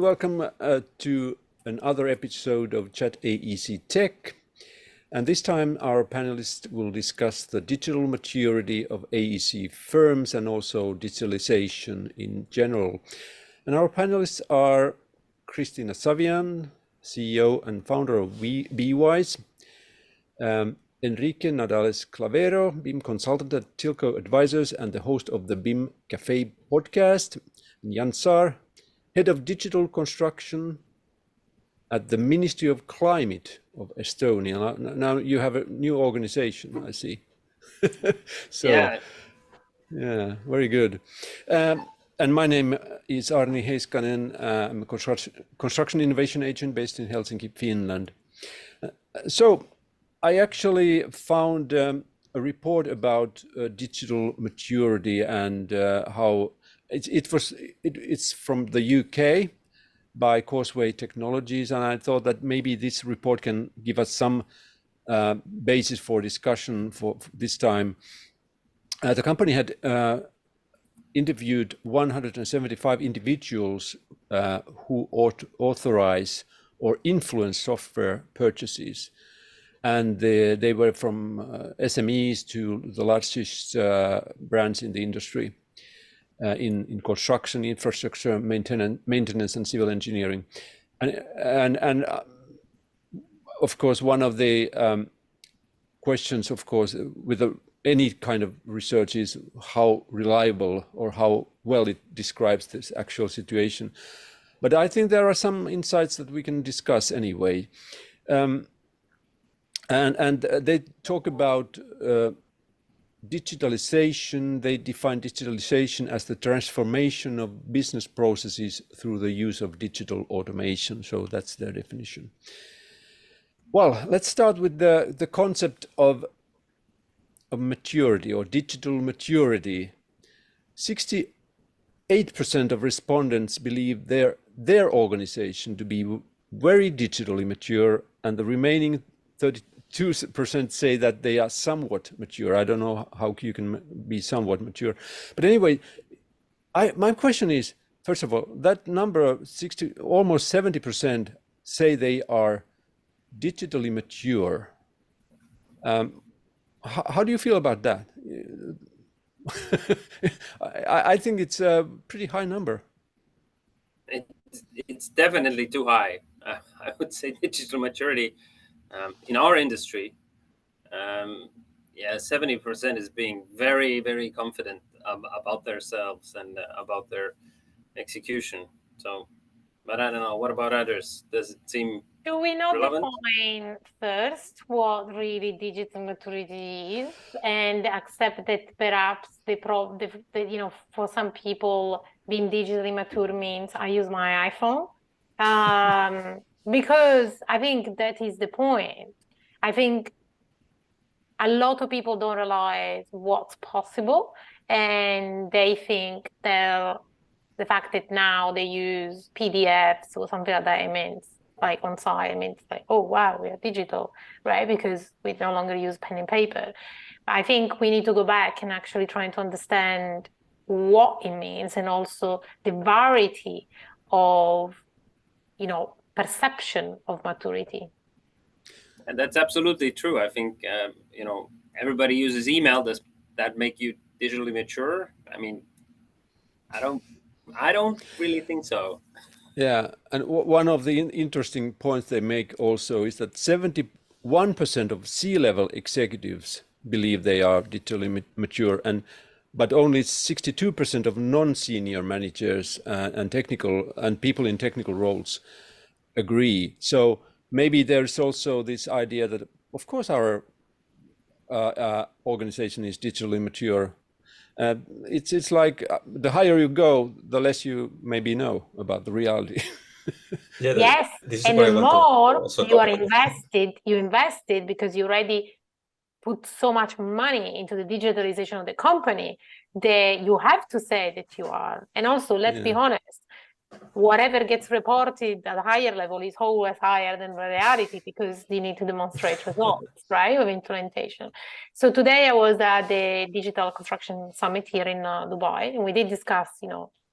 welcome to another episode of Chat AEC Tech. And this time our panelists will discuss the digital maturity of AEC firms and also digitalization in general. And our panelists are Cristina Savian, CEO and founder of BeWise, Enrique Nadales Clavero, BIM consultant at Tylko Advisors and the host of the BIM Café podcast, and Saar, head of digital construction at the Ministry of Climate of Estonia. Now you have a new organization, I see. So, yeah, very good. And my name is Aarni Heiskanen. I'm a construction innovation agent based in Helsinki, Finland. So I actually found a report about digital maturity and how it's from the UK by Causeway Technologies, and I thought that maybe this report can give us some basis for discussion for this time. The company had interviewed 175 individuals who authorize or influence software purchases. And they were from SMEs to the largest brands in the industry, in construction, infrastructure, maintenance, and civil engineering. And of course, one of the questions, of course, with any kind of research is how reliable or how well it describes this actual situation. But I think there are some insights that we can discuss anyway. And they talk about digitalization. They define digitalization as the transformation of business processes through the use of digital automation. So that's their definition. Well, let's start with the concept of maturity or digital maturity. 68% of respondents believe their organization to be very digitally mature, and the remaining 32% say that they are somewhat mature. I don't know how you can be somewhat mature. But anyway, my question is, first of all, that number of almost 70% say they are digitally mature. How do you feel about that? I think it's a pretty high number. It's definitely too high. I would say digital maturity in our industry, 70% is being very, very confident about themselves and about their execution. So, but I don't know. What about others? Does it seem Do we not relevant? define first what really digital maturity is, and accept that perhaps for some people, being digitally mature means I use my iPhone? Because I think that is the point. I think a lot of people don't realize what's possible, and they think that the fact that now they use PDFs or something like that, it means like on site, it means like, oh wow, we are digital, right? Because we no longer use pen and paper. I think we need to go back and actually try to understand what it means, and also the variety of, perception of maturity. And that's absolutely true. I think, everybody uses email. Does that make you digitally mature? I mean, I don't really think so. Yeah, and one of the interesting points they make also is that 71% of C-level executives believe they are digitally mature, but only 62% of non-senior managers and people in technical roles agree. So maybe there's also this idea that, of course, our organization is digitally mature. It's like the higher you go, the less you maybe know about the reality. Yes, and the more you are invested because you already put so much money into the digitalization of the company that you have to say that you are. And also, let's be honest, whatever gets reported at a higher level is always higher than the reality, because they need to demonstrate results, right, of implementation. So today I was at the Digital Construction Summit here in Dubai, and we did discuss,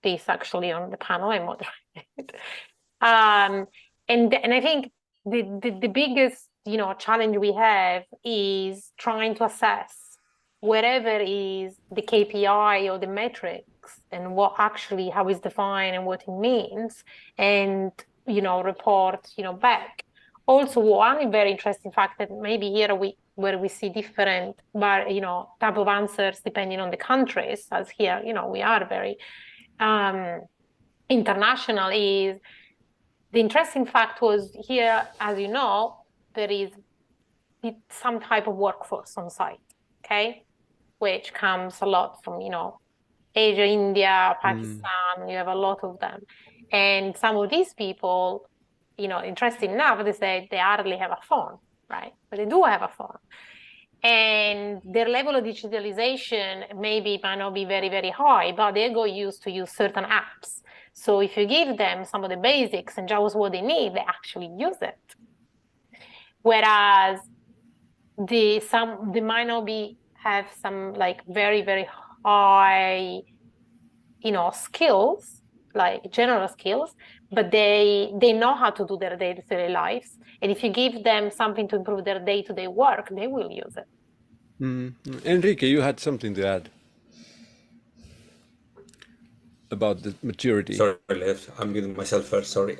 this actually on the panel I moderated. And I think the biggest, challenge we have is trying to assess whatever is the KPI or the metrics and what actually, how it's defined and what it means, and, report, back. Also, one very interesting fact that maybe here where we see different, but, type of answers depending on the countries, as here, we are very international, is the interesting fact was here, as you know, there is some type of workforce on site, okay, which comes a lot from, Asia, India, Pakistan, you have a lot of them. And some of these people, interesting enough, they say they hardly have a phone, right? But they do have a phone. And their level of digitalization maybe might not be very, very high, but they're used to use certain apps. So if you give them some of the basics and just what they need, they actually use it. Whereas they might not have some like very, very high, skills, like general skills, but they know how to do their day-to-day lives. And if you give them something to improve their day-to-day work, they will use it. Enrique, you had something to add about the maturity. Sorry, I'm muting myself first. Sorry.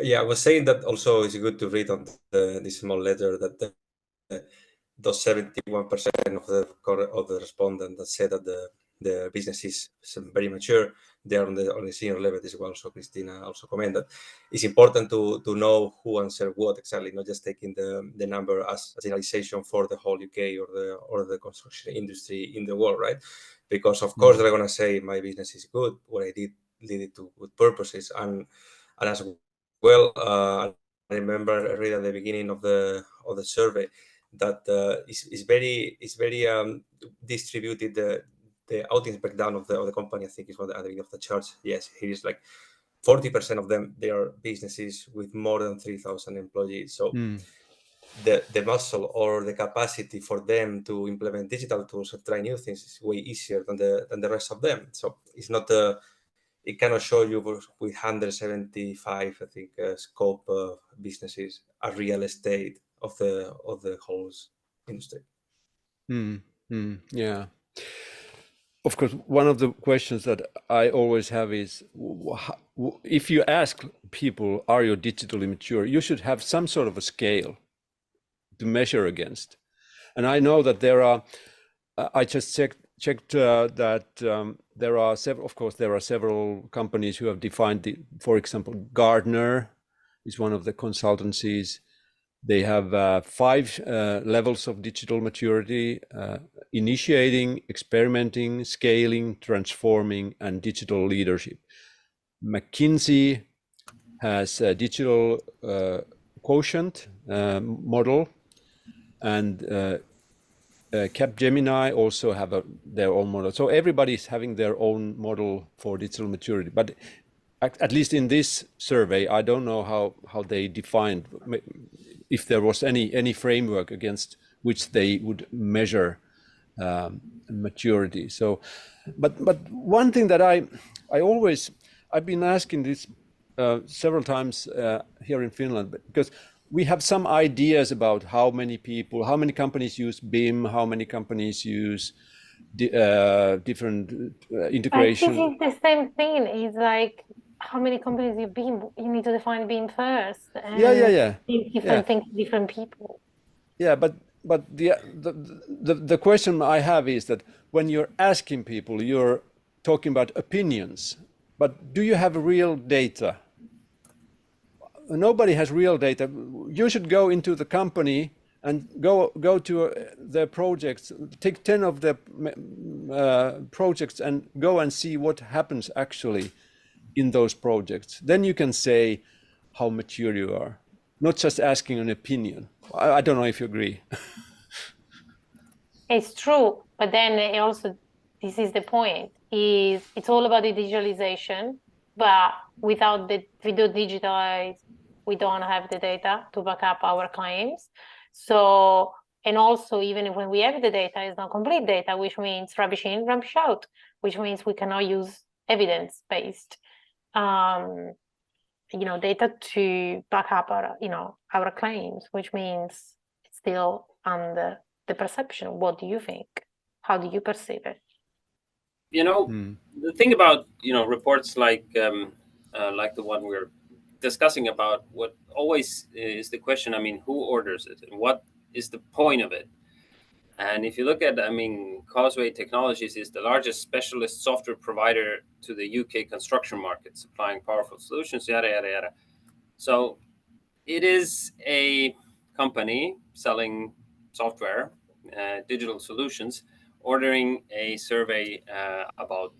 Yeah, I was saying that also it's good to read on this small letter that those 71% of the respondents that said that the business is very mature, they are on the senior level as well. So Cristina also commented. It's important to know who answered what exactly, not just taking the number as a generalization for the whole UK or the construction industry in the world, right? Because of course they're gonna say my business is good, what I did it to good purposes, and as well, I remember reading at the beginning of the survey that is very distributed. The audience breakdown of the company, I think, is what at the beginning of the charts. Yes, here is like 40% of them, they are businesses with more than 3,000 employees. So the muscle or the capacity for them to implement digital tools or try new things is way easier than the rest of them. So it's not it cannot show you with 175, I think, scope of businesses a real estate of the whole industry. Yeah. Of course, one of the questions that I always have is, if you ask people, are you digitally mature, you should have some sort of a scale to measure against. And I know that there are, I just checked that there are several companies who have defined for example, Gartner is one of the consultancies. They have 5 levels of digital maturity: initiating, experimenting, scaling, transforming, and digital leadership. McKinsey has a digital quotient model, and Capgemini also have their own model. So everybody's having their own model for digital maturity. But at least in this survey, I don't know how they defined, if there was any framework against which they would measure maturity. So, but one thing that I've been asking this several times here in Finland, because we have some ideas about how many companies use BIM, how many companies use different integration. I think it's the same thing. It's like how many companies you need to define BIM first. And Yeah. Different things, different people. Yeah, but the question I have is that when you're asking people, you're talking about opinions, but do you have real data? Nobody has real data. You should go into the company and go to their projects, take 10 of the projects and go and see what happens actually in those projects. Then you can say how mature you are, not just asking an opinion. I don't know if you agree. It's true, but then also, this is the point, is it's all about the digitalization, but without digitalized, we don't have the data to back up our claims. So, and also, even when we have the data, it's not complete data, which means rubbish in, rubbish out, which means we cannot use evidence-based data to back up our claims, which means it's still under the perception. What do you think? How do you perceive it? The thing about reports like the one we're discussing about, what always is the question, who orders it and what is the point of it? And if you look at, Causeway Technologies is the largest specialist software provider to the UK construction market, supplying powerful solutions, yada, yada, yada. So it is a company selling software, digital solutions, ordering a survey about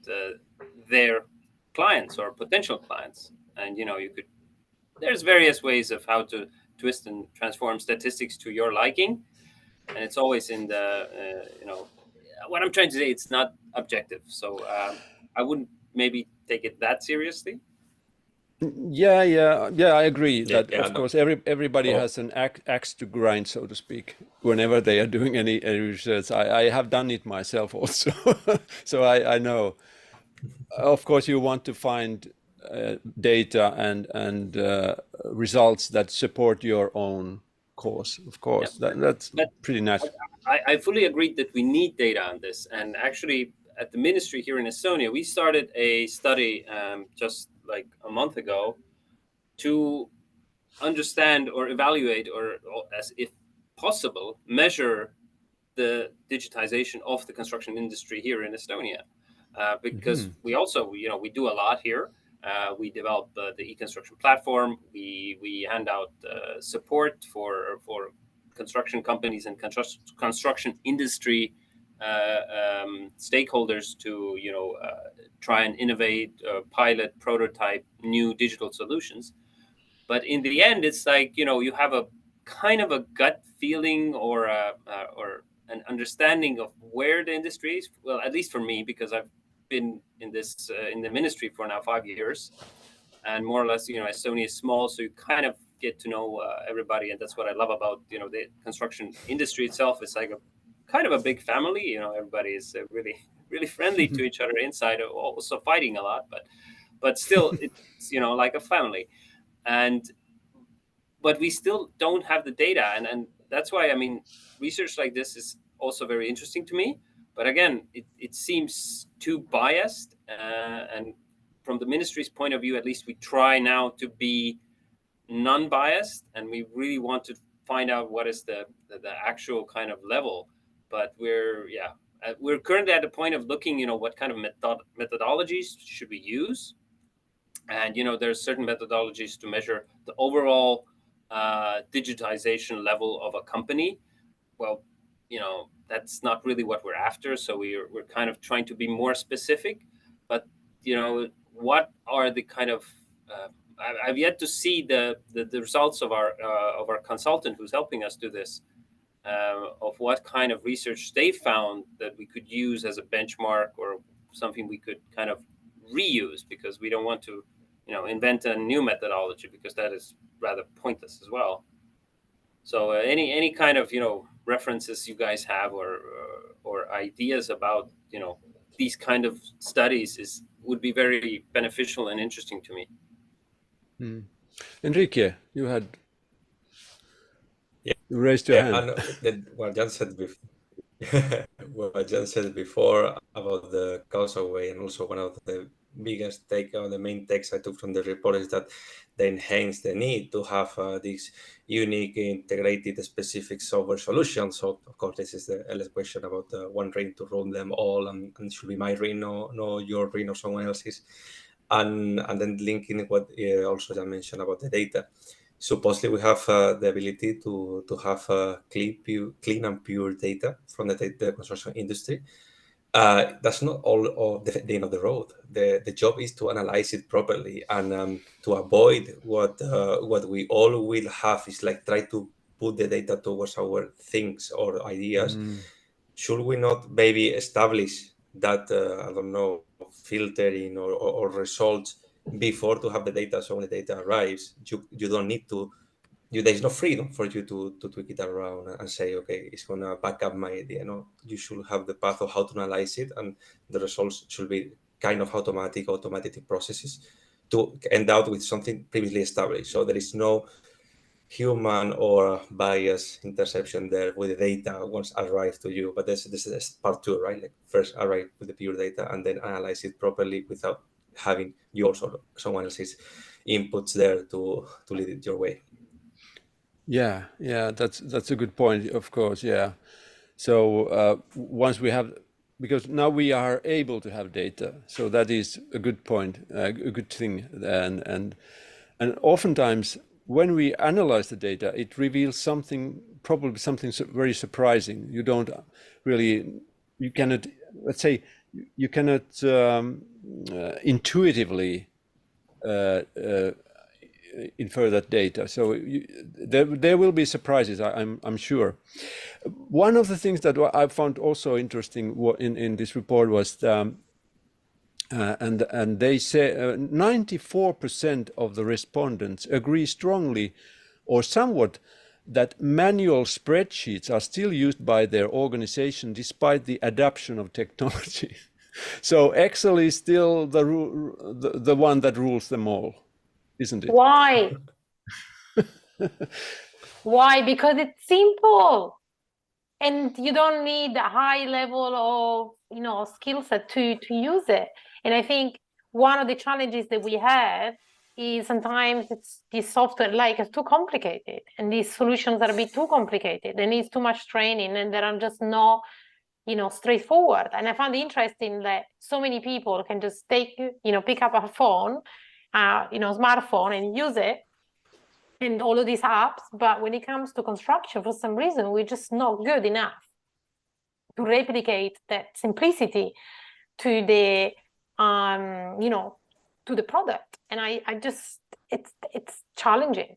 their clients or potential clients. And, there's various ways of how to twist and transform statistics to your liking. And it's always in the, what I'm trying to say, it's not objective. So I wouldn't maybe take it that seriously. Yeah, I agree that of course everybody has an axe to grind, so to speak, whenever they are doing any research. I have done it myself also, so I know. Of course, you want to find data and results that support your own cause. Of course, that's pretty natural. I fully agree that we need data on this, and actually, at the ministry here in Estonia, we started a study just like a month ago to understand or evaluate or as if possible, measure the digitization of the construction industry here in Estonia. Because we also, we do a lot here. We develop the e-construction platform. We hand out support for construction companies and construction industry stakeholders to try and innovate, pilot, prototype new digital solutions. But in the end, it's like you have a kind of a gut feeling or an understanding of where the industry is. Well, at least for me, because I've been in this in the ministry for now 5 years, and more or less, Estonia is small, so you kind of get to know everybody, and that's what I love about the construction industry itself. It's like a kind of a big family. Everybody is really really friendly to each other inside, also fighting a lot, but still it's like a family. But we still don't have the data, and that's why research like this is also very interesting to me. But again, it seems too biased, and from the ministry's point of view, at least we try now to be non-biased, and we really want to find out what is the actual kind of level. But we're currently at the point of looking, what kind of methodologies should we use. And there's certain methodologies to measure the overall digitization level of a company. Well, that's not really what we're after. So we're kind of trying to be more specific. But what are the kind of I've yet to see the results of our consultant who's helping us do this, of what kind of research they found that we could use as a benchmark or something we could kind of reuse, because we don't want to invent a new methodology, because that is rather pointless as well. So any kind of references you guys have or ideas about these kind of studies would be very beneficial and interesting to me. Enrique, you raised your hand. And what Jaan said before, about the Causeway, and also one of the biggest the main takes I took from the report is that they enhance the need to have these unique, integrated, specific software solutions. So of course, this is the endless question about one ring to run them all, and should be my ring, no your ring or someone else's, and then linking what also Jaan mentioned about the data. Supposedly, we have the ability to have clean and pure data from the construction industry. That's not all of the end of the road. The job is to analyze it properly, and to avoid what we all will have is like try to put the data towards our things or ideas. Should we not maybe establish that I don't know, filtering or results before to have the data, so when the data arrives, you don't need to. There's no freedom for you to tweak it around and say, okay, it's gonna back up my idea. No, you should have the path of how to analyze it, and the results should be kind of automatic processes. to end out with something previously established. So there is no human or bias interception there with the data once arrived to you. But this is part two, right? Like first arrive with the pure data and then analyze it properly without having yours or someone else's inputs there to lead it your way. Yeah, that's a good point, of course. Yeah. So once we have, because now we are able to have data, so that is a good point, a good thing, and oftentimes when we analyze the data, it reveals something, probably something very surprising. You don't really, you cannot, let's say, you cannot intuitively infer that data. So there will be surprises, I'm sure. One of the things that I found also interesting in this report was and they say 94% of the respondents agree strongly or somewhat that manual spreadsheets are still used by their organization despite the adoption of technology. So Excel is still the one that rules them all, isn't it? Why? Why? Because it's simple. And you don't need a high level of, skill set to use it. And I think one of the challenges that we have is sometimes it's this software, like it's too complicated and these solutions are a bit too complicated. There needs too much training and there are just not, straightforward. And I found it interesting that so many people can just pick up a phone, smartphone and use it. And all of these apps, but when it comes to construction, for some reason, we're just not good enough to replicate that simplicity to the, to the product. And I just, it's challenging.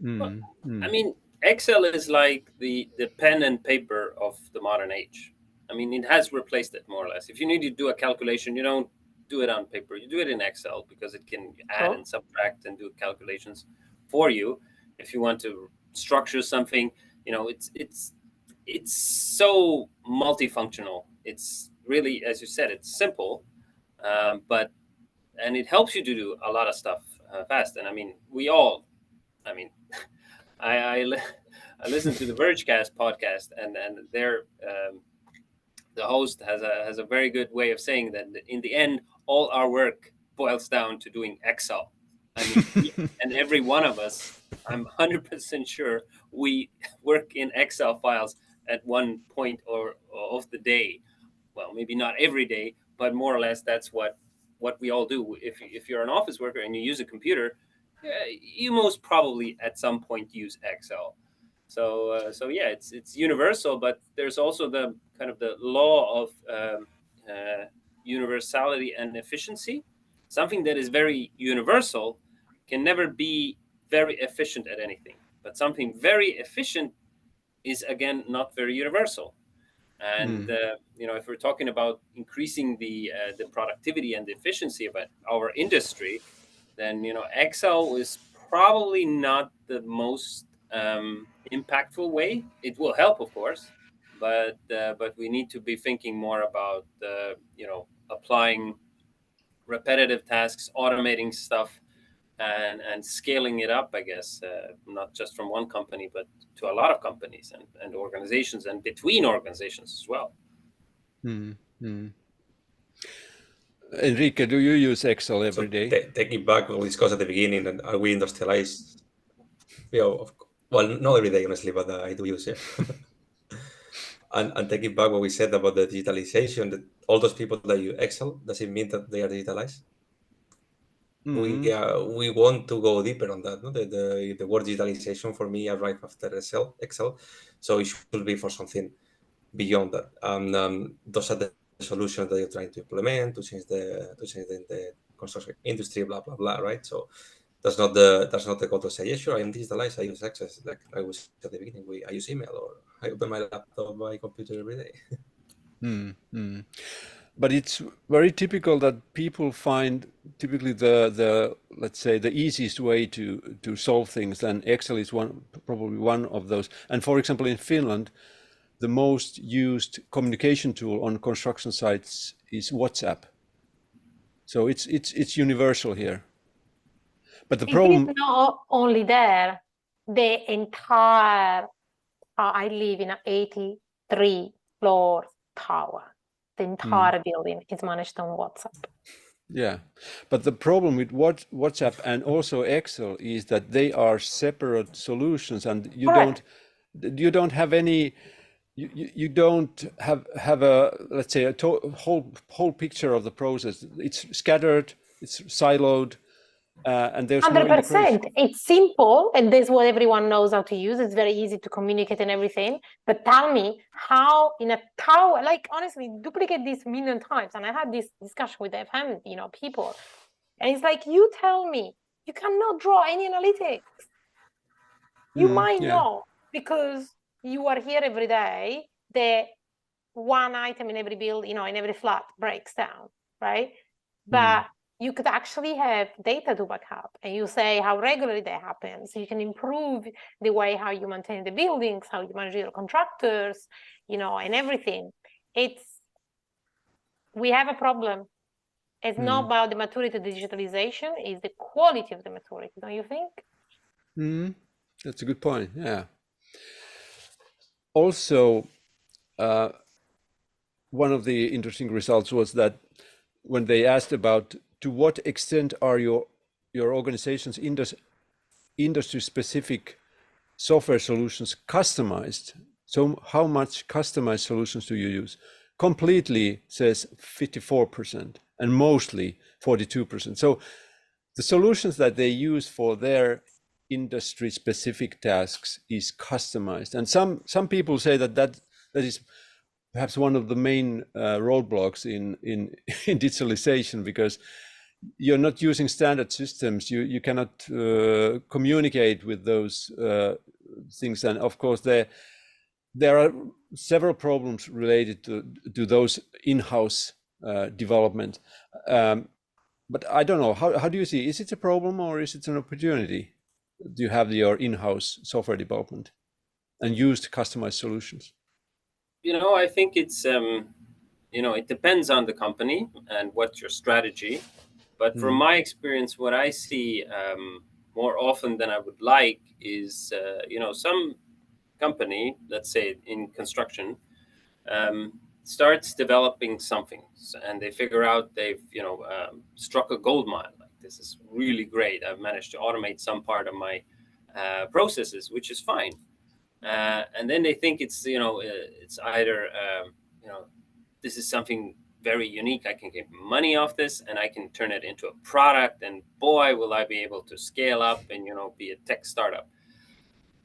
I mean, Excel is like the pen and paper of the modern age. I mean, it has replaced it more or less. If you need to do a calculation, you don't do it on paper. You do it in Excel because it can add and subtract and do calculations for you. If you want to structure something, it's so multifunctional. It's really, as you said, it's simple, and it helps you to do a lot of stuff fast. And I mean, I listen to the Vergecast podcast, and their the host has a very good way of saying that in the end, all our work boils down to doing Excel. I mean, and every one of us, I'm 100% sure we work in Excel files at one point or of the day. Well, maybe not every day, but more or less that's what we all do. If you're an office worker and you use a computer, you most probably at some point use Excel. So yeah, it's universal, but there's also the kind of the law of universality and efficiency. Something that is very universal can never be very efficient at anything, but something very efficient is again not very universal. And if we're talking about increasing the productivity and the efficiency of our industry, then Excel is probably not the most impactful way. It will help, of course, but we need to be thinking more about applying repetitive tasks, automating stuff, and scaling it up, I guess, not just from one company, but to a lot of companies and organizations and between organizations as well. Enrique, do you use Excel every day? Taking back what we discussed at the beginning, and are we industrialized? Well, not every day, honestly, but I do use it. And taking back what we said about the digitalization, that all those people that use Excel, does it mean that they are digitalized? We want to go deeper on that. No? The word digitalization for me arrived after Excel, so it should be for something beyond that. Those are the solutions that you're trying to implement to change the construction industry, blah blah blah, right? So that's not the goal to say, yeah, sure, I am digitalized, I use Access, like I was at the beginning, I use email, or I open my laptop, my computer every day. But it's very typical that people find typically the let's say the easiest way to solve things, and Excel is probably one of those. And for example, in Finland, the most used communication tool on construction sites is WhatsApp. So it's universal here. But the problem is not only there. The entire, I live in an 83-floor tower. The entire building is managed on WhatsApp. Yeah, but the problem with WhatsApp and also Excel is that they are separate solutions, and you don't have any. You don't have a, let's say, a whole picture of the process. It's scattered, it's siloed, and there's no integration. 100%. It's simple, and that's what everyone knows how to use. It's very easy to communicate and everything. But tell me how in a tower, like honestly, duplicate this 1,000,000 times. And I had this discussion with FM, people, and it's like, you tell me you cannot draw any analytics. You might not, because you are here every day. The one item in every build, in every flat breaks down, right? But you could actually have data to back up, and you say how regularly that happens. So you can improve the way how you maintain the buildings, how you manage your contractors, and everything. We have a problem. It's not about the maturity of digitalization, it's the quality of the maturity, don't you think? That's a good point, yeah. Also, one of the interesting results was that when they asked about to what extent are your organization's industry-specific software solutions customized, so how much customized solutions do you use? Completely says 54% and mostly 42%. So the solutions that they use for their industry-specific tasks is customized, and some people say that is perhaps one of the main roadblocks in digitalization, because you're not using standard systems. You cannot communicate with those things, and of course there are several problems related to those in-house development. But I don't know, how do you see? Is it a problem or is it an opportunity? Do you have your in-house software development and used customized solutions? I think it's it depends on the company and what's your strategy. But from my experience, what I see more often than I would like is some company, let's say in construction, starts developing something, and they figure out they've struck a gold mine. Like, this is really great. I've managed to automate some part of my processes, which is fine. And then they think it's it's either this is something very unique. I can get money off this, and I can turn it into a product. And boy, will I be able to scale up and be a tech startup.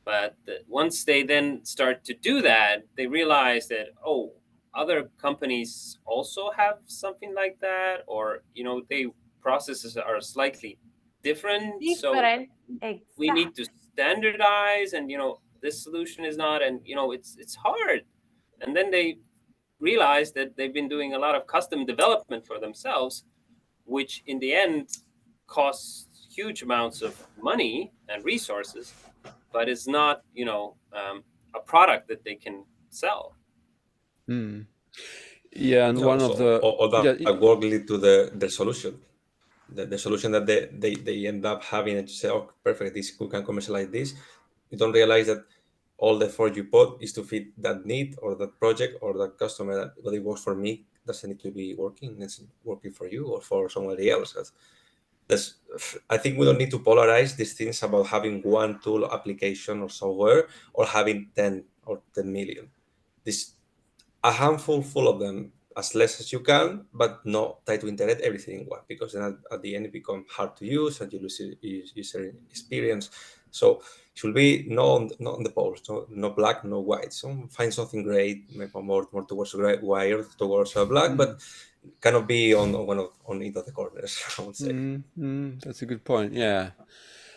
But once they then start to do that, they realize that other companies also have something like that, or they processes are slightly different. So Exactly. we need to standardize, and this solution is not, and it's hard. And then they realize that they've been doing a lot of custom development for themselves, which in the end costs huge amounts of money and resources, but it's not a product that they can sell. Yeah, and one of the all that work lead to the solution. The solution that they end up having, and to say, oh, perfect, we can commercialize this. You don't realize that all the effort you put is to fit that need or that project or that customer. That what it works for me doesn't need to be working. It's working for you or for somebody else. I think we don't need to polarize these things about having one tool, application, or software, or having 10 or 10 million. A handful full of them, as less as you can, but not try to integrate everything in one, because then at the end it becomes hard to use and you lose user experience. So it should be not on the poles, no black, no white. So find something great, maybe more towards white, towards black, but cannot be on either of the corners, I would say. That's a good point. Yeah,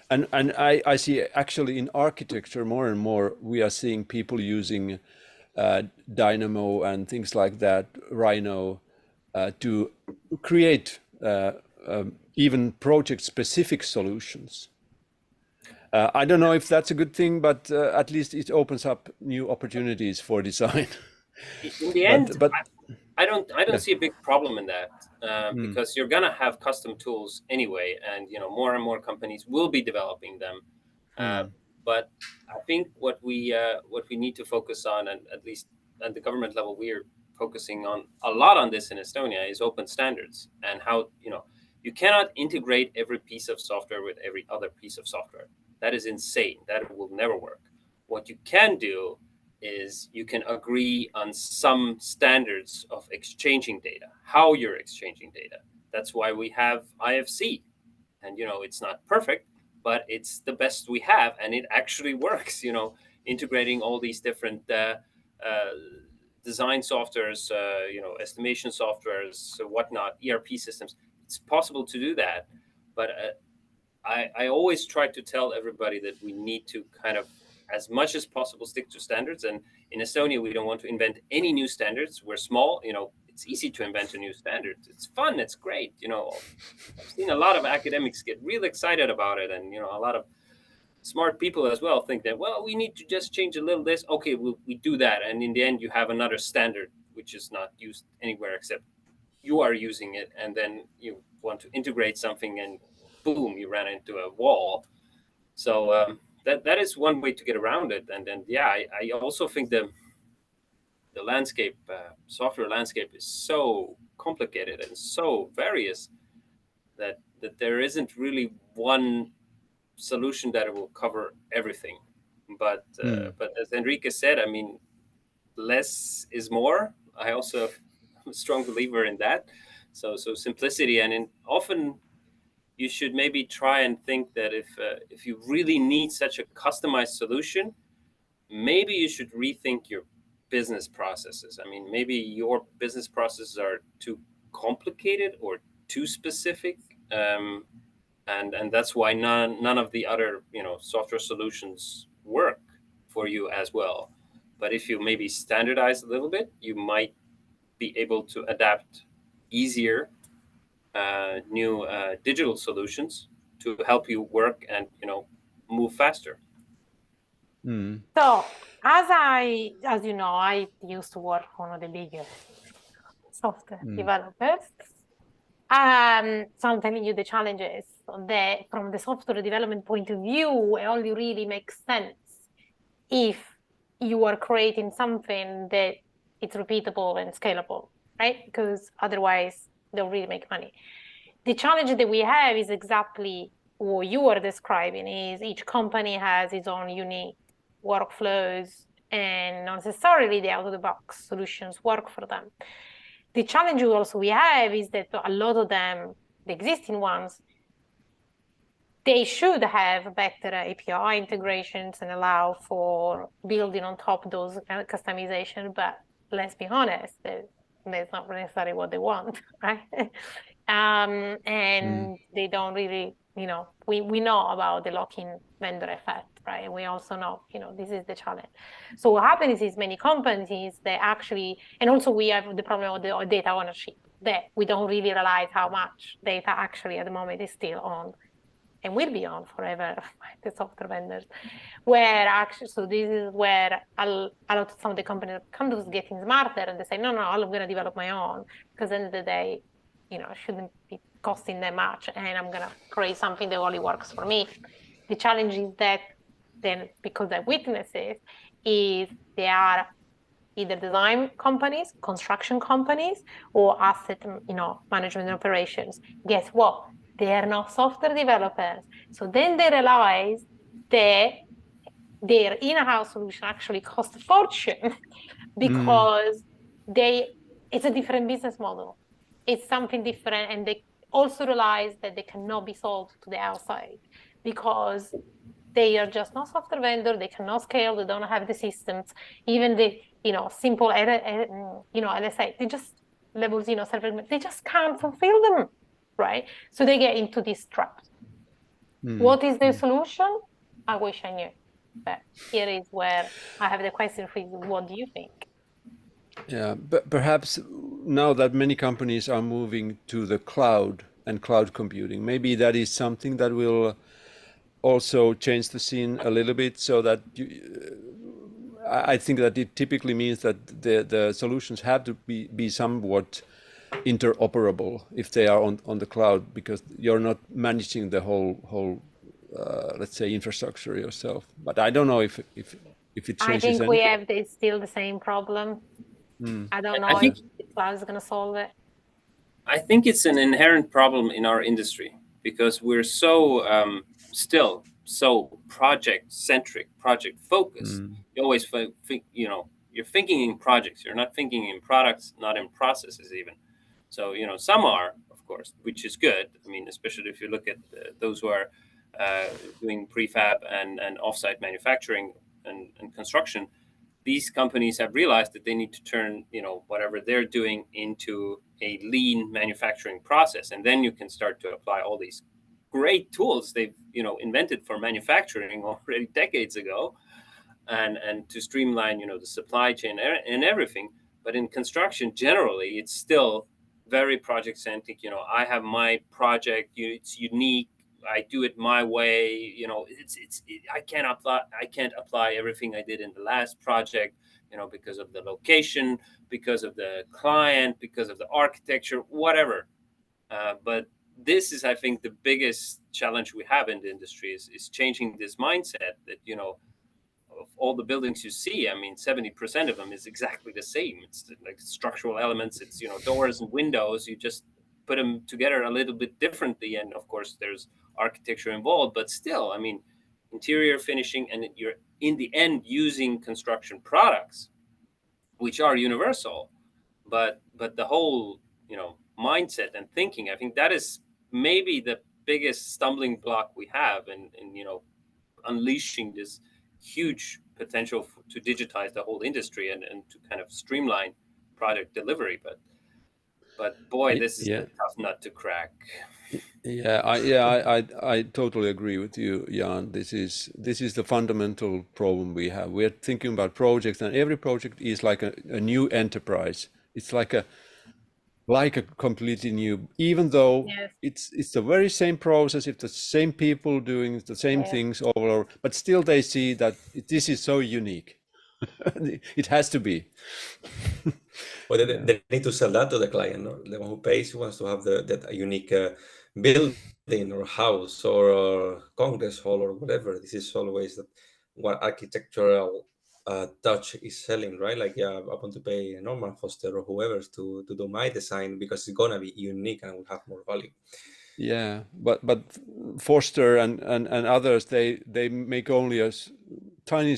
and I see actually in architecture more and more we are seeing people using Dynamo and things like that, Rhino, to create even project-specific solutions. I don't know if that's a good thing, but at least it opens up new opportunities for design. In the end, I don't see a big problem in that because you're gonna have custom tools anyway, and more and more companies will be developing them. But I think what we need to focus on, and at least at the government level, we're focusing on a lot on this in Estonia, is open standards and how you cannot integrate every piece of software with every other piece of software. That is insane. That will never work. What you can do is you can agree on some standards of exchanging data, how you're exchanging data. That's why we have IFC. And, it's not perfect, but it's the best we have. And it actually works, integrating all these different design softwares, estimation softwares, whatnot, ERP systems. It's possible to do that. But I always try to tell everybody that we need to kind of, as much as possible, stick to standards. And in Estonia, we don't want to invent any new standards. We're small, it's easy to invent a new standard. It's fun, it's great. I've seen a lot of academics get real excited about it. And, a lot of smart people as well think that, well, we need to just change a little this. Okay, we do that. And in the end, you have another standard, which is not used anywhere except you are using it. And then you want to integrate something and boom, you ran into a wall. So, that is one way to get around it. And then, I also think the landscape, software landscape, is so complicated and so various that there isn't really one solution that will cover everything. But as Enrique said, I mean, less is more. I also am a strong believer in that. So simplicity, and often you should maybe try and think that if you really need such a customized solution, maybe you should rethink your business processes. I mean, maybe your business processes are too complicated or too specific, and that's why none of the other software solutions work for you as well. But if you maybe standardize a little bit, you might be able to adapt easier new digital solutions to help you work and move faster. So as you know, I used to work for one of the biggest software developers. So I'm telling you the challenges that from the software development point of view, it only really makes sense if you are creating something that it's repeatable and scalable, right? Because otherwise they don't really make money. The challenge that we have is exactly what you are describing, is each company has its own unique workflows and not necessarily the out-of-the-box solutions work for them. The challenge also we have is that a lot of them, the existing ones, they should have better API integrations and allow for building on top of those customization, but let's be honest, that's not necessarily what they want, right? And they don't really, we know about the lock-in vendor effect, right? And we also know, this is the challenge. So what happens is many companies, they actually, and also we have the problem of the data ownership, that we don't really realize how much data actually at the moment is still owned and will be on forever by the software vendors. Where actually, so this is where some of the companies come to getting smarter, and they say, no, I'm going to develop my own, because at the end of the day, it shouldn't be costing them much, and I'm going to create something that only works for me. The challenge is that then, because they're witnesses, is they are either design companies, construction companies, or asset, management and operations. Guess what? They are not software developers. So then they realize that their in-house solution actually costs a fortune because it's a different business model. It's something different. And they also realize that they cannot be sold to the outside because they are just not software vendor. They cannot scale. They don't have the systems. Even the, simple, LSA, they just levels, they just can't fulfill them. Right? So they get into this trap. What is the solution? I wish I knew. But here is where I have the question for you. What do you think? Yeah, but perhaps now that many companies are moving to the cloud and cloud computing, maybe that is something that will also change the scene a little bit, so that I think that it typically means that the solutions have to be somewhat interoperable if they are on the cloud, because you're not managing the whole let's say infrastructure yourself. But I don't know if it changes I think anything. we have still the same problem. I don't know if the cloud is going to solve it. I think it's an inherent problem in our industry because we're so still so project centric, project focused. You always think, you know, you're thinking in projects. You're not thinking in products, not in processes even. So, you know, some are, of course, which is good. I mean, especially if you look at those who are doing prefab and offsite manufacturing and construction. These companies have realized that they need to turn, you know, whatever they're doing into a lean manufacturing process, and then you can start to apply all these great tools they've, you know, invented for manufacturing already decades ago, and to streamline, you know, the supply chain and everything. But in construction generally, it's still very project centric. You know, I have my project, it's unique, I do it my way. You know, I can't apply everything I did in the last project, you know, because of the location, because of the client, because of the architecture, whatever. But this is, I think, the biggest challenge we have in the industry is changing this mindset that, you know, of all the buildings you see, I mean, 70% of them is exactly the same. It's like structural elements. It's, you know, doors and windows. You just put them together a little bit differently. And of course, there's architecture involved, but still, I mean, interior finishing, and you're in the end using construction products, which are universal. But the whole, you know, mindset and thinking, I think that is maybe the biggest stumbling block we have in you know, unleashing this huge potential to digitize the whole industry and to kind of streamline product delivery. But boy, this is a tough nut to crack. I totally agree with you, Jaan. This is the fundamental problem we have. We're thinking about projects, and every project is like a new enterprise. It's like a completely new, even though it's the very same process, it's the same people doing the same things over, but still they see that this is so unique. It has to be. Well, they need to sell that to the client, no? The one who pays wants to have that unique building or house or congress hall or whatever. This is always that what architectural touch is selling, right? Like, yeah, I want to pay Norman Foster or whoever to do my design because it's gonna be unique and will have more value. Yeah, but Foster and others, they make only a tiny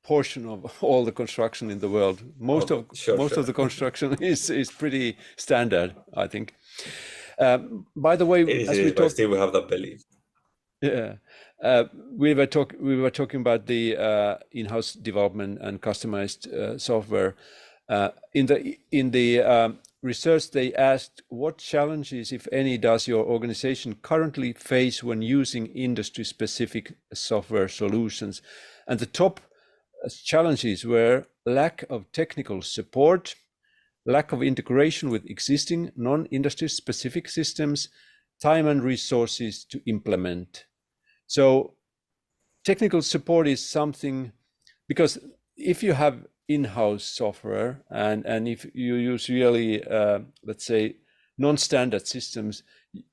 portion of all the construction in the world. Most of the construction is pretty standard, I think. By the way, still we have that belief. Yeah, we were talking about the in-house development and customized software. In the research, they asked what challenges, if any, does your organization currently face when using industry-specific software solutions? And the top challenges were lack of technical support, lack of integration with existing non-industry specific systems, time and resources to implement. So technical support is something, because if you have in-house software and if you use really, let's say, non-standard systems,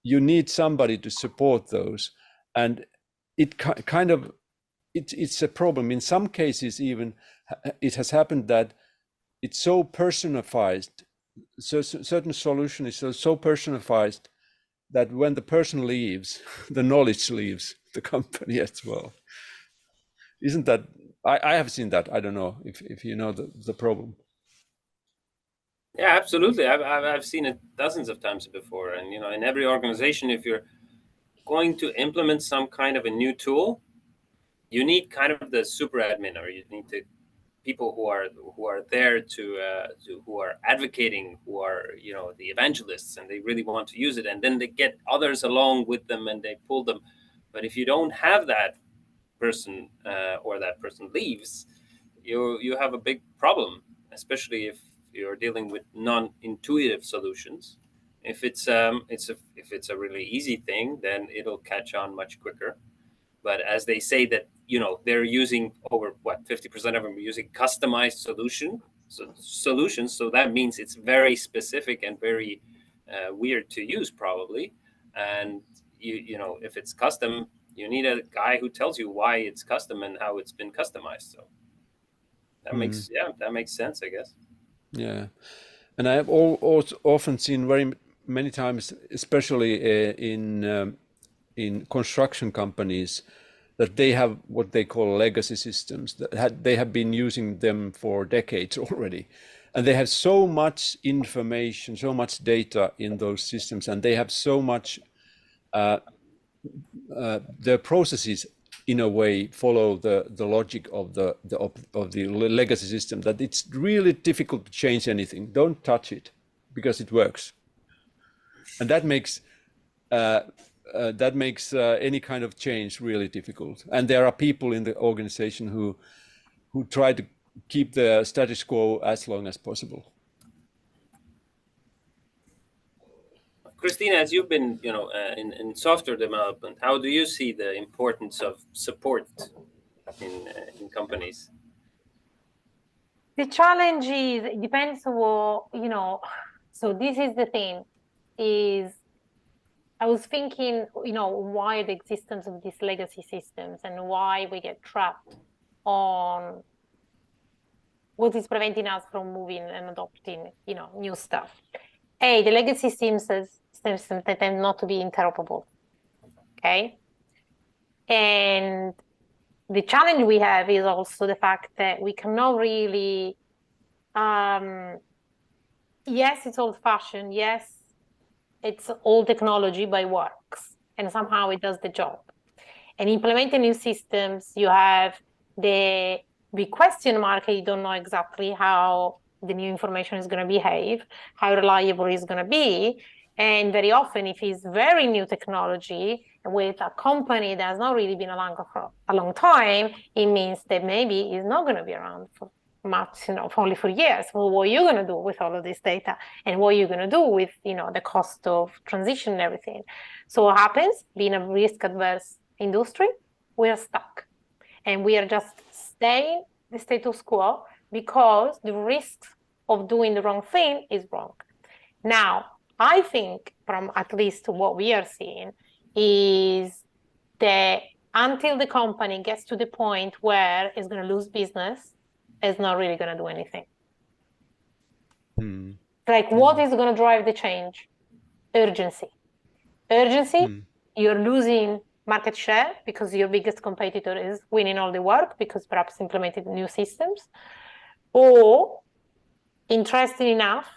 you need somebody to support those. And it kind of, it's a problem. In some cases, even it has happened that it's so personified, so certain solution is so personified that when the person leaves, the knowledge leaves the company as well. Isn't that, I have seen that. I don't know if you know the problem. Yeah, absolutely. I've seen it dozens of times before. And, you know, in every organization, if you're going to implement some kind of a new tool, you need kind of the super admin, or you need the people who are there to who are advocating, who are, you know, the evangelists, and they really want to use it, and then they get others along with them and they pull them. But if you don't have that person, or that person leaves, you have a big problem, especially if you're dealing with non-intuitive solutions. If it's a really easy thing, then it'll catch on much quicker. But as they say that you know, they're using over what 50% of them are using customized solutions. So that means it's very specific and very weird to use probably. And you know, if it's custom, you need a guy who tells you why it's custom and how it's been customized. So that makes that makes sense, I guess. Yeah, and I have also often seen very many times, especially in construction companies, that they have what they call legacy systems that they have been using them for decades already, and they have so much information, so much data in those systems, and they have so much their processes in a way follow the logic of the legacy system, that it's really difficult to change anything. Don't touch it because it works, and that makes any kind of change really difficult. And there are people in the organization who try to keep the status quo as long as possible. Cristina, as you've been, you know, in software development, how do you see the importance of support in companies? The challenge is, it depends on what, you know, so this is the thing, is I was thinking, you know, why the existence of these legacy systems and why we get trapped on what is preventing us from moving and adopting, you know, new stuff. The legacy systems that tend not to be interoperable, okay? And the challenge we have is also the fact that we cannot really, yes, it's old-fashioned, yes, it's old technology, but it works, and somehow it does the job. And implementing new systems, you have the big question mark. You don't know exactly how the new information is going to behave, how reliable it's going to be. And very often, if it's very new technology with a company that has not really been around for a long time, it means that maybe it's not going to be around for much, you know, for only for years. Well, what are you going to do with all of this data? And what are you going to do with, you know, the cost of transition and everything? So what happens, being a risk-adverse industry, we are stuck. And we are just staying the status quo because the risks of doing the wrong thing is wrong. Now, I think from at least what we are seeing is that until the company gets to the point where it's going to lose business, it's not really going to do anything. Like, what is going to drive the change? Urgency. You're losing market share because your biggest competitor is winning all the work because perhaps implemented new systems, or interesting enough,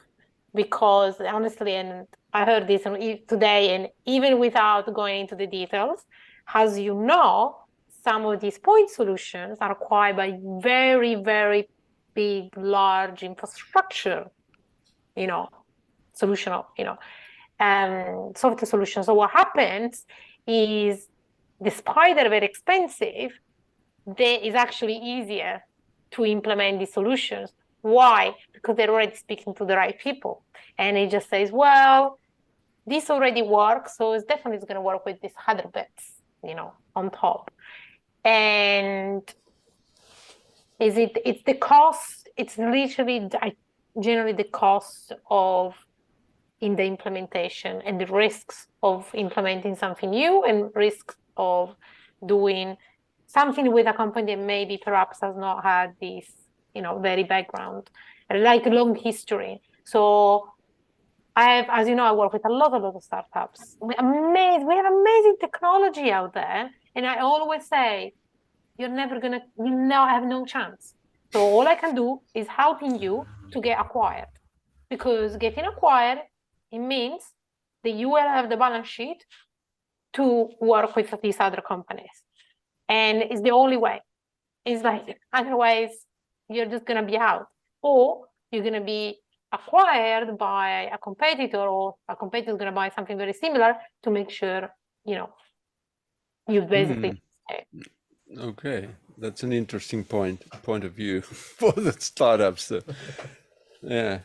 because honestly, and I heard this today, and even without going into the details, as you know, some of these point solutions are acquired by very, very big, large infrastructure, you know, solution, you know, software solutions. So what happens is, despite they're very expensive, it's actually easier to implement these solutions. Why? Because they're already speaking to the right people. And it just says, well, this already works, so it's definitely going to work with these other bits, you know, on top. And it's the cost, it's literally generally the cost of in the implementation and the risks of implementing something new and risks of doing something with a company that maybe perhaps has not had this, you know, very background, like a long history. So as you know, I work with a lot of startups. We have amazing technology out there. And I always say, you have no chance. So all I can do is helping you to get acquired, because getting acquired, it means that you will have the balance sheet to work with these other companies. And it's the only way. It's like, otherwise you're just going to be out, or you're going to be acquired by a competitor, or a competitor is going to buy something very similar to make sure, you know, you basically Okay, that's an interesting point of view for the startups. Yeah.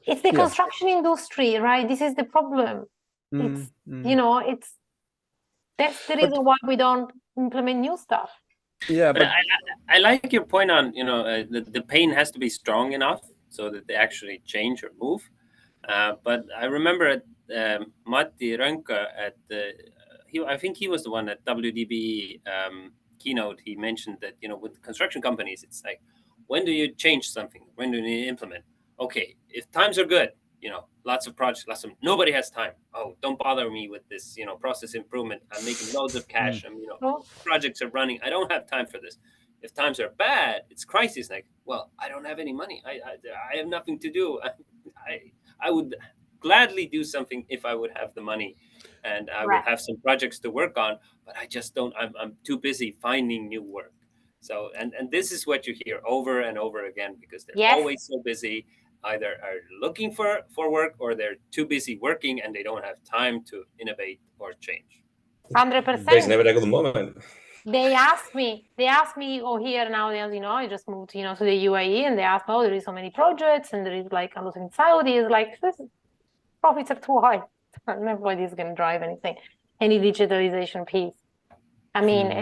It's the construction industry, right? This is the problem. It's you know, That's the reason why we don't implement new stuff. Yeah, but I like your point on, the pain has to be strong enough so that they actually change or move. But I remember at Matti Rönkä at I think he was the one at WDB keynote. He mentioned that, with construction companies, it's like, when do you change something? When do you implement? Okay, if times are good, lots of projects, nobody has time. Oh, don't bother me with this, process improvement. I'm making loads of cash. Projects are running. I don't have time for this. If times are bad, it's crisis. Like, well, I don't have any money. I have nothing to do. I would gladly do something if I would have the money, and I would have some projects to work on. But I just don't. I'm too busy finding new work. So, and this is what you hear over and over again, because they're always so busy. Either are looking for work, or they're too busy working and they don't have time to innovate or change. 100%. There's never a good moment. They asked me, here now, I just moved, to the UAE, and they asked, oh, there is so many projects, and there is like a lot in Saudi, is like, this profits are too high. Nobody's going to drive anything, any digitalization piece. I mean,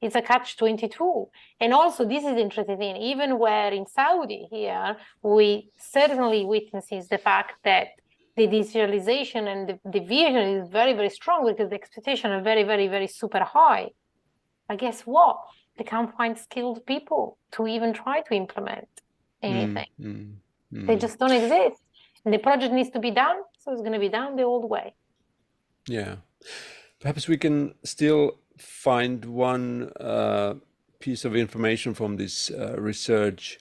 it's a catch-22. And also, this is interesting thing, even where in Saudi here, we certainly witnesses the fact that the digitalization and the vision is very, very strong, because the expectations are very, very, very super high. But guess what? They can't find skilled people to even try to implement anything. They just don't exist. And the project needs to be done, so it's going to be done the old way. Yeah. Perhaps we can still find one piece of information from this research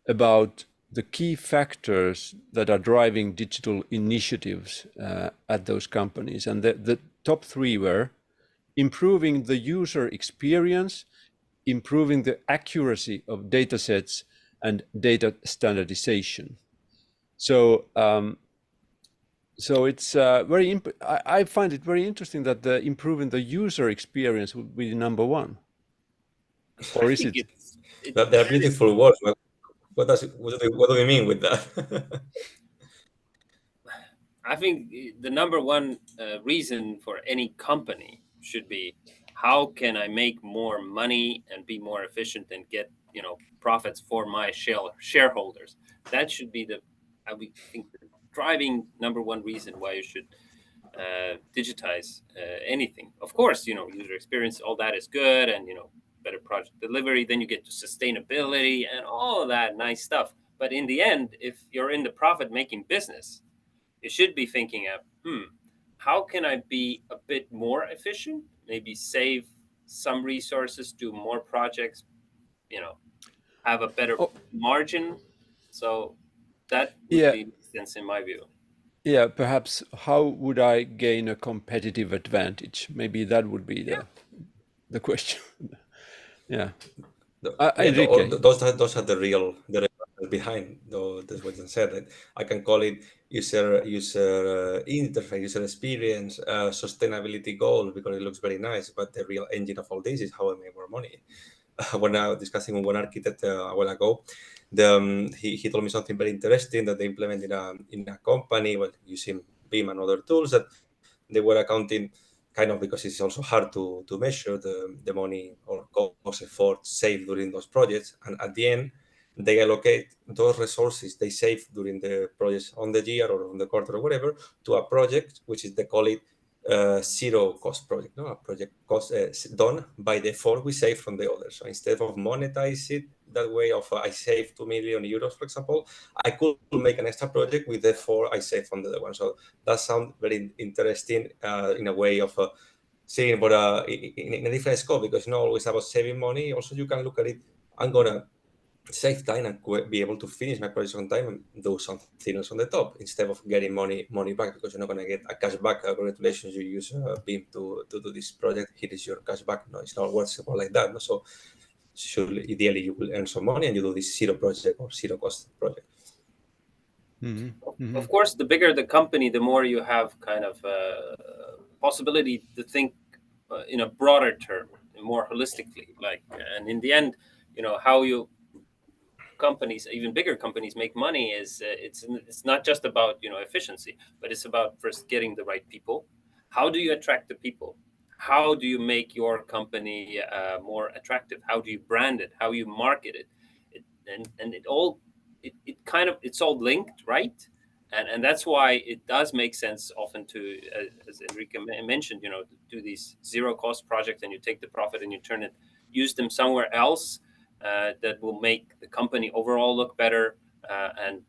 about the key factors that are driving digital initiatives at those companies. And the top three were improving the user experience, improving the accuracy of data sets, and data standardization. So it's I find it very interesting that improving the user experience would be number one. Or is it? They're beautiful words. What do we mean with that? I think the number one reason for any company should be, how can I make more money and be more efficient and get profits for my shareholders? That should be I would think, the driving number one reason why you should digitize anything. Of course, user experience, all that is good, and better project delivery. Then you get to sustainability and all of that nice stuff. But in the end, if you're in the profit-making business, you should be thinking of, how can I be a bit more efficient? Maybe save some resources, do more projects, have a better margin. So that would be sense in my view. Yeah, perhaps how would I gain a competitive advantage? Maybe that would be the question. Yeah. Enrique. Those are the real behind. That's what you said. I can call it user interface, user experience, sustainability goal, because it looks very nice. But the real engine of all this is how I make more money. When I was discussing with one architect a while ago, he told me something very interesting that they implemented in a company, using BIM and other tools, that they were accounting, kind of, because it's also hard to measure the money or cost effort saved during those projects. And at the end, they allocate those resources they save during the projects on the year or on the quarter or whatever to a project, which is, they call it zero cost project. A project cost done by the effort we save from the others. So instead of monetize it that way, of I save 2 million euros, for example, I could make an extra project with the effort I save from the other one. So that sounds very interesting in a way of seeing, but in a different scope, because it's not always about saving money. Also, you can look at it, I'm gonna save time and be able to finish my project on time and do something else on the top, instead of getting money back, because you're not going to get a cash back. Congratulations, you use BIM to do this project. Here is your cash back. No, it's not workable like that. No? So ideally you will earn some money and you do this zero project or zero cost project. Of course, the bigger the company, the more you have kind of possibility to think in a broader term, more holistically. And in the end, how you companies, even bigger companies, make money is it's not just about efficiency, but it's about first getting the right people. How do you attract the people? How do you make your company more attractive? How do you brand it? How you market it? It's all linked, right? And that's why it does make sense often to, as Enrique mentioned, to do these zero cost projects, and you take the profit and you use them somewhere else that will make the company overall look better, and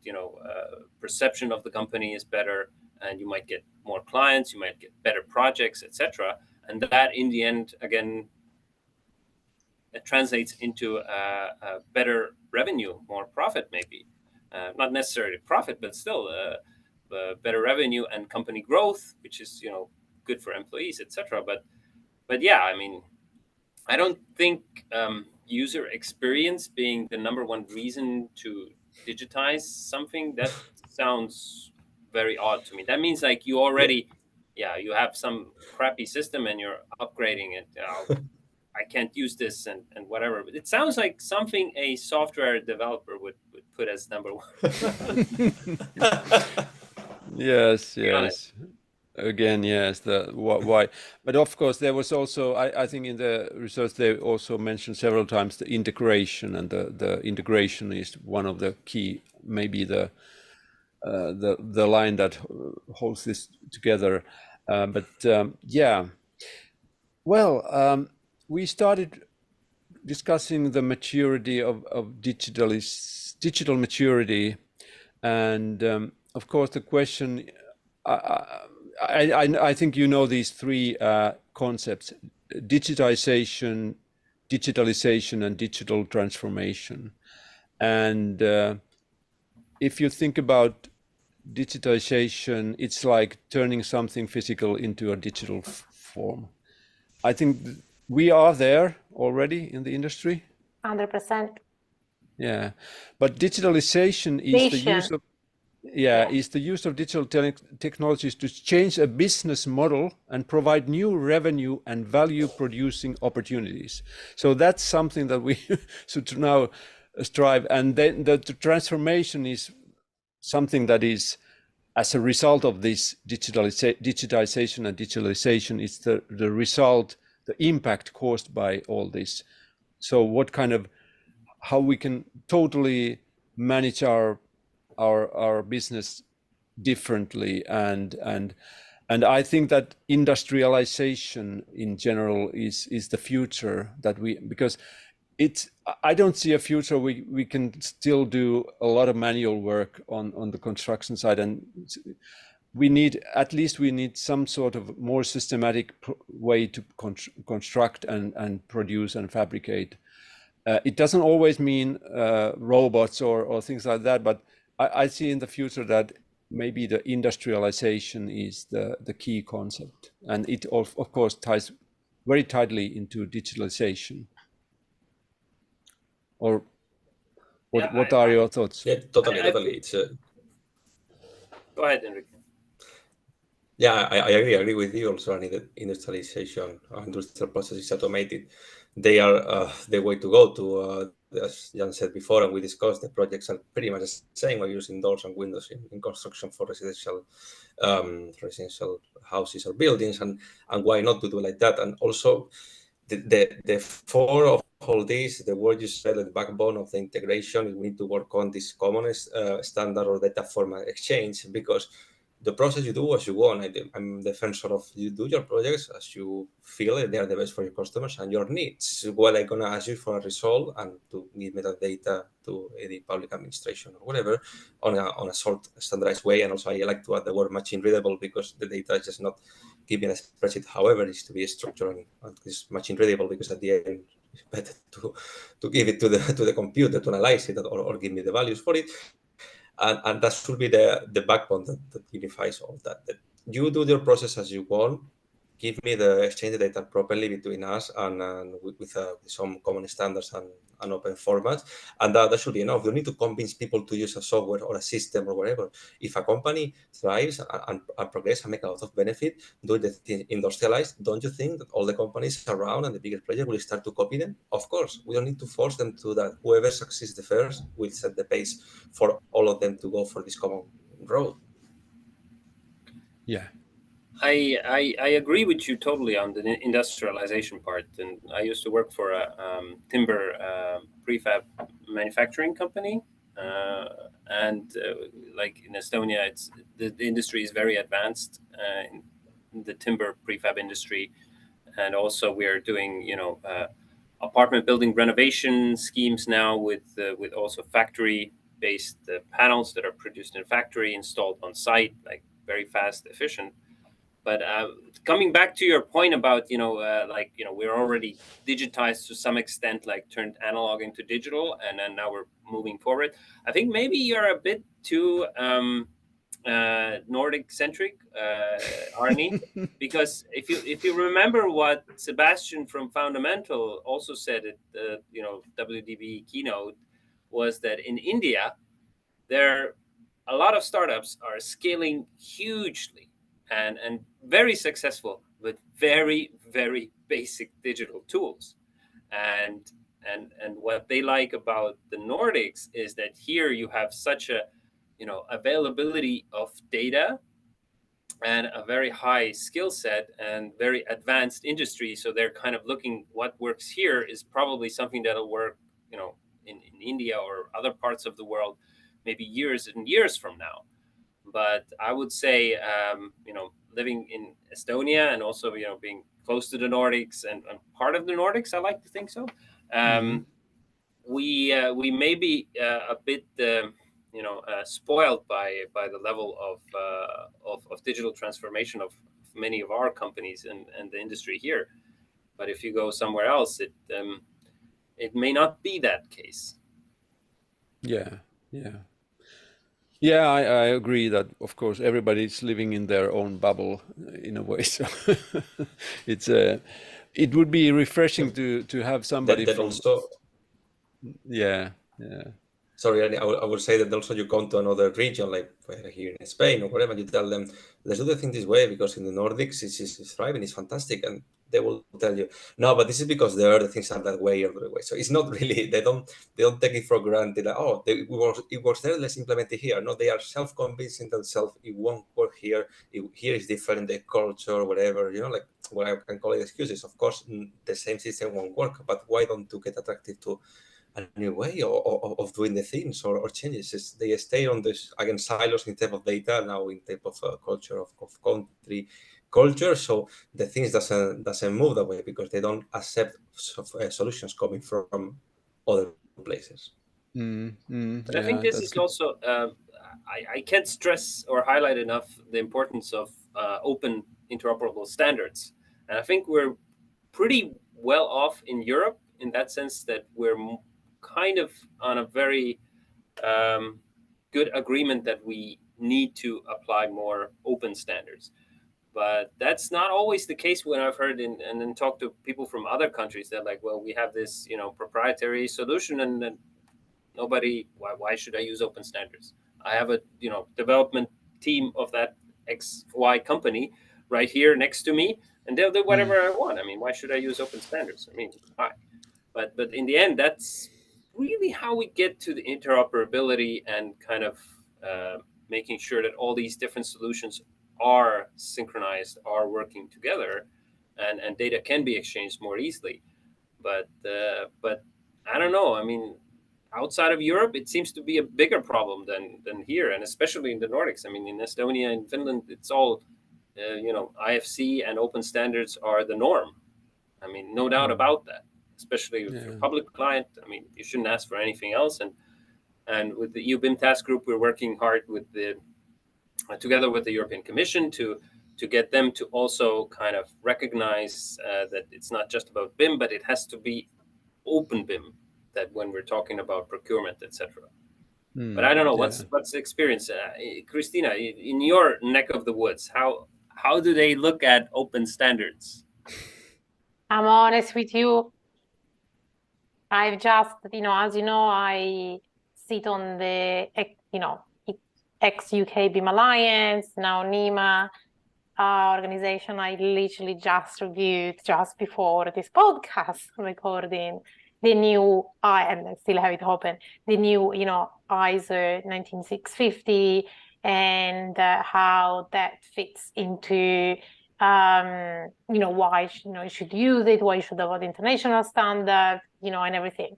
perception of the company is better, and you might get more clients, you might get better projects, etc. And that, in the end, again, it translates into a better revenue, more profit, maybe. Not necessarily profit, but still better revenue and company growth, which is good for employees, etc. But yeah, I mean, I don't think user experience being the number one reason to digitize something, that sounds very odd to me. That means like you already, you have some crappy system and you're upgrading it. I can't use this and whatever. But it sounds like something a software developer would put as number one. Yes. Again, yes, why. But of course, there was also, I think in the research, they also mentioned several times the integration, and the integration is one of the key, maybe the line that holds this together. Well, we started discussing the maturity of digital maturity, and of course the question, I think these three concepts: digitization, digitalization, and digital transformation. And if you think about digitization, it's like turning something physical into a digital form. I think we are there already in the industry. 100%. Yeah, but digitalization is the use of digital technologies to change a business model and provide new revenue and value producing opportunities. So that's something that we should now strive. And then the transformation is something that is, as a result of this digitization and digitalization, it's the result, the impact caused by all this. So how we can totally manage our business differently, and I think that industrialization in general is the future because I don't see a future we can still do a lot of manual work on the construction side, and we need some sort of more systematic way to construct and produce and fabricate. It doesn't always mean robots or things like that, but I see in the future that maybe the industrialization is the key concept, and it of course ties very tightly into digitalization. Or what are your thoughts? Yeah, totally. It's Go ahead, Enrique. Yeah, I agree with you also. I mean, industrialization, industrial processes automated, they are the way to go to, as Jaan said before, and we discussed, the projects are pretty much the same. We're using doors and windows in construction for residential houses or buildings, and why not to do like that? And also the core of all this, the word you said, the backbone of the integration, we need to work on this common standard or data format exchange, because the process you do as you want. I'm defensor of you do your projects as you feel they are the best for your customers and your needs. Well, I'm gonna ask you for a result and to give metadata to the public administration or whatever on a short standardized way. And also I like to add the word machine readable, because the data is just not given a spreadsheet. However, it's to be structured and it's machine readable, because at the end it's better to give it to the computer to analyze it or give me the values for it. And that should be the backbone that unifies all that. That you do your process as you want, give me the exchange data properly between us and with some common standards and open formats, and that should be enough. You don't need to convince people to use a software or a system or whatever. If a company thrives and progress and make a lot of benefit, do the thing industrialized, don't you think that all the companies around and the bigger players will start to copy them? Of course, we don't need to force them to that. Whoever succeeds the first will set the pace for all of them to go for this common road. Yeah. I agree with you totally on the industrialization part. And I used to work for a timber prefab manufacturing company. And like in Estonia, it's the industry is very advanced in the timber prefab industry. And also we are doing, apartment building renovation schemes now with also factory-based panels that are produced in a factory, installed on site, like very fast, efficient. But coming back to your point about, we're already digitized to some extent, like turned analog into digital, and then now we're moving forward. I think maybe you're a bit too Nordic centric, Aarni, because if you remember what Sebastian from Fundamental also said at the WDB keynote, was that in India a lot of startups are scaling hugely and very successful with very, very basic digital tools. And what they like about the Nordics is that here you have such a availability of data and a very high skill set and very advanced industry. So they're kind of looking, what works here is probably something that'll work in India or other parts of the world maybe years and years from now. But I would say, living in Estonia and also, being close to the Nordics and part of the Nordics, I like to think so. We may be a bit, spoiled by the level of digital transformation of many of our companies and the industry here. But if you go somewhere else, it may not be that case. Yeah, I agree that, of course, everybody's living in their own bubble in a way. So it would be refreshing to have somebody that from. Also, yeah. Sorry, I would say that also you come to another region, like here in Spain or whatever, you tell them, let's do the thing this way, because in the Nordics it's thriving, it's fantastic. And they will tell you, no, but this is because there the things are that way or the way. So it's not really, they don't take it for granted, like, oh, it works there, let's implement it here. No, they are self-convincing themselves, it won't work here, here is different, the culture, whatever, like what I can call it excuses. Of course, the same system won't work, but why don't you get attractive to a new way of doing the things or changes? They stay on this, again, silos in type of data, now in type of culture of country culture. So the things doesn't move that way because they don't accept solutions coming from other places. But I think this is also, I can't stress or highlight enough the importance of open interoperable standards. And I think we're pretty well off in Europe in that sense, that we're kind of on a very good agreement that we need to apply more open standards. But that's not always the case when I've heard and then talked to people from other countries that like, well, we have this, proprietary solution and then nobody, why should I use open standards? I have a, development team of that XY company right here next to me, and they'll do whatever I want. I mean, why should I use open standards? I mean, why? But in the end, that's really how we get to the interoperability and kind of making sure that all these different solutions are synchronized, are working together, and data can be exchanged more easily. But I don't know. I mean, outside of Europe, it seems to be a bigger problem than here, and especially in the Nordics. I mean, in Estonia and Finland, it's all IFC and open standards are the norm. I mean, no doubt about that. Especially if you're a public client, I mean, you shouldn't ask for anything else. And with the EU BIM task group, we're working hard with together with the European Commission to get them to also kind of recognize that it's not just about BIM, but it has to be open BIM. That when we're talking about procurement, etc. But I don't know what's the experience, Cristina, in your neck of the woods. how do they look at open standards? I'm honest with you. I've just, as you know, I sit on the, ex-UK BIM Alliance, now NEMA organization. I literally just reviewed, just before this podcast recording, the new, and I still have it open, the new, ISO 19650, and how that fits into, why you should use it, why you should avoid international standard, and everything.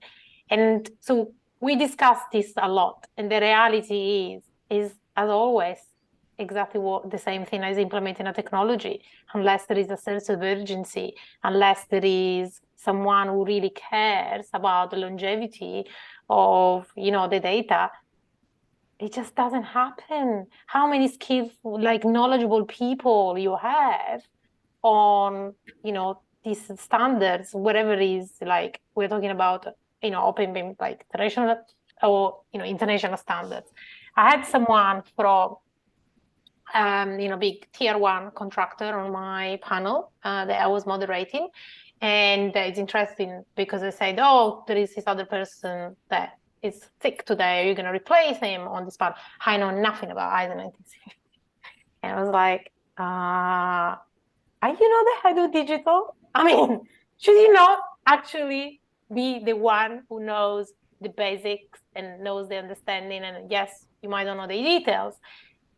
And so we discussed this a lot, and the reality is as always exactly the same thing as implementing a technology. Unless there is a sense of urgency, unless there is someone who really cares about the longevity of the data, it just doesn't happen. How many skillful, knowledgeable people you have on these standards, whatever it is, we're talking about open BIM, international or international standards. I had someone from big tier 1 contractor on my panel that I was moderating, and it's interesting because they said, oh, there is this other person that is sick today, you're going to replace him on this panel. I know nothing about ISO 19650. And I was like, you know that I do digital? I mean, should you not actually be the one who knows the basics and knows the understanding? And yes, you might not know the details,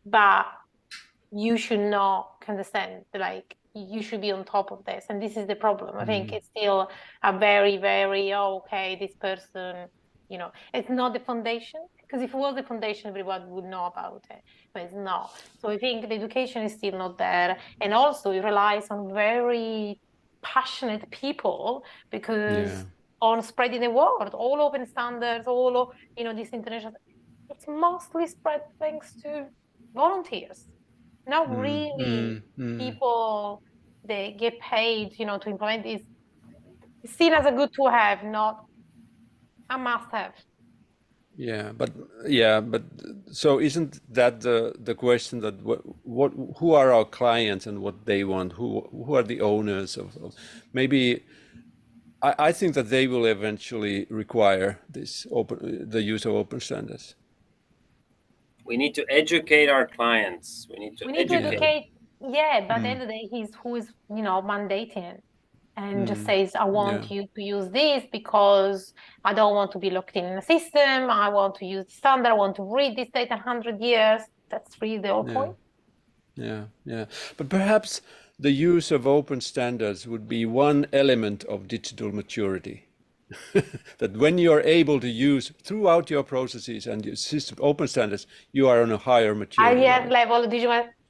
but you should not understand, you should be on top of this. And this is the problem. I think it's still a very, very, okay, this person, it's not the foundation. Because if it was the foundation, everyone would know about it, but it's not. So I think the education is still not there. And also it relies on very passionate people, because on spreading the word, all open standards, all, this international, it's mostly spread thanks to volunteers. Not really people they get paid, to implement this. It's seen as a good to have, not a must have. But so isn't that the question, that who are our clients and what they want? Who are the owners of maybe? I think that they will eventually require the use of open standards. We need to educate our clients. We need to educate. But at the end of the day, who is mandating and just says, I want you to use this because I don't want to be locked in a system. I want to use the standard. I want to read this data 100 years. That's really the whole point. But perhaps the use of open standards would be one element of digital maturity. That when you are able to use throughout your processes and your system open standards, you are on a higher maturity level.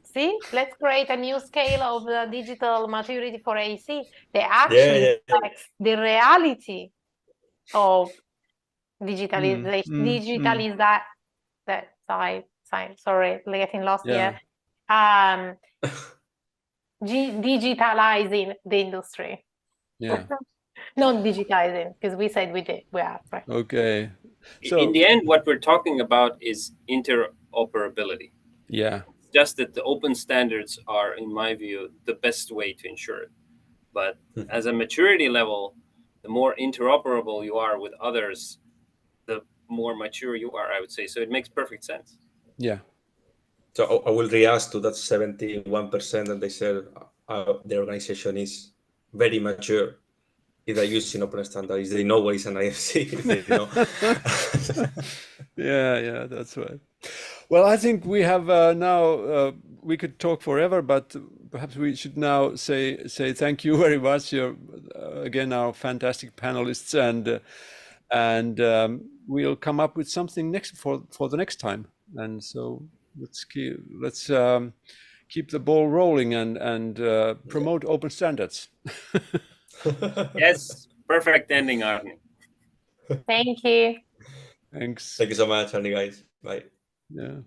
See, let's create a new scale of the digital maturity for AEC. They actually reflects the reality of digitalization. Sorry, getting lost here. Digitalizing the industry. Not digitizing, because we said we are, right? Okay. So in the end, what we're talking about is interoperability. Just that the open standards are, in my view, the best way to ensure it. But as a maturity level, the more interoperable you are with others, the more mature you are, I would say. So it makes perfect sense. So I will react to that 71%, and they said the organization is very mature. If they're using open standards, they know what is an IFC. That's right. Well, I think we have now, we could talk forever, but perhaps we should now say thank you very much. You're again our fantastic panelists, and we'll come up with something next for the next time. And so let's keep the ball rolling and promote open standards. Yes, perfect ending, Aarni. Thank you. Thanks. Thank you so much, Aarni, guys. Bye. Yeah.